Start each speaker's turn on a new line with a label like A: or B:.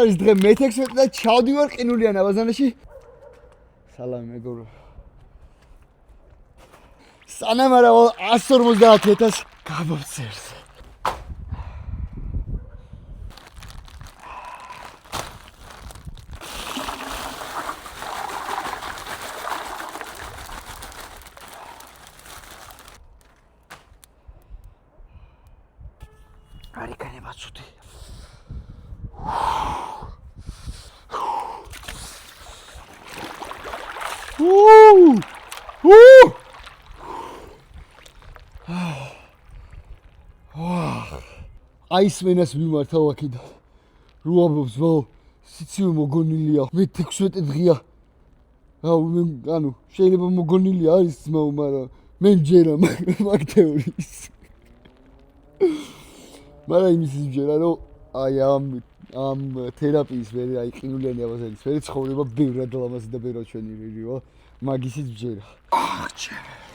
A: არის დღე მე-16 და ჩავდივარ ყინულიან აბაზანაში. სალამი მეგობრო. სანამ არა 150.000 გამოვწერს. არიქანე მაცუდი. აისმენას მიმართავ აქედან. რუამბობს ბო, სიცივე მოგონილია. მე 16 დღეა. ანუ შეიძლება მოგონილი არის ძმაო, მაგრამ მე მჯერა მაგ თეორიის. მაგრამ იმის მჯერა, რომ აი ამ თერაპიის მერე, აი ყინულიანი აბაზანის მერე ცხოვრება ბევრად ლამაზი და ბევრად ჩვენიერიო. მაგისიც მჯერა. აღჭერე.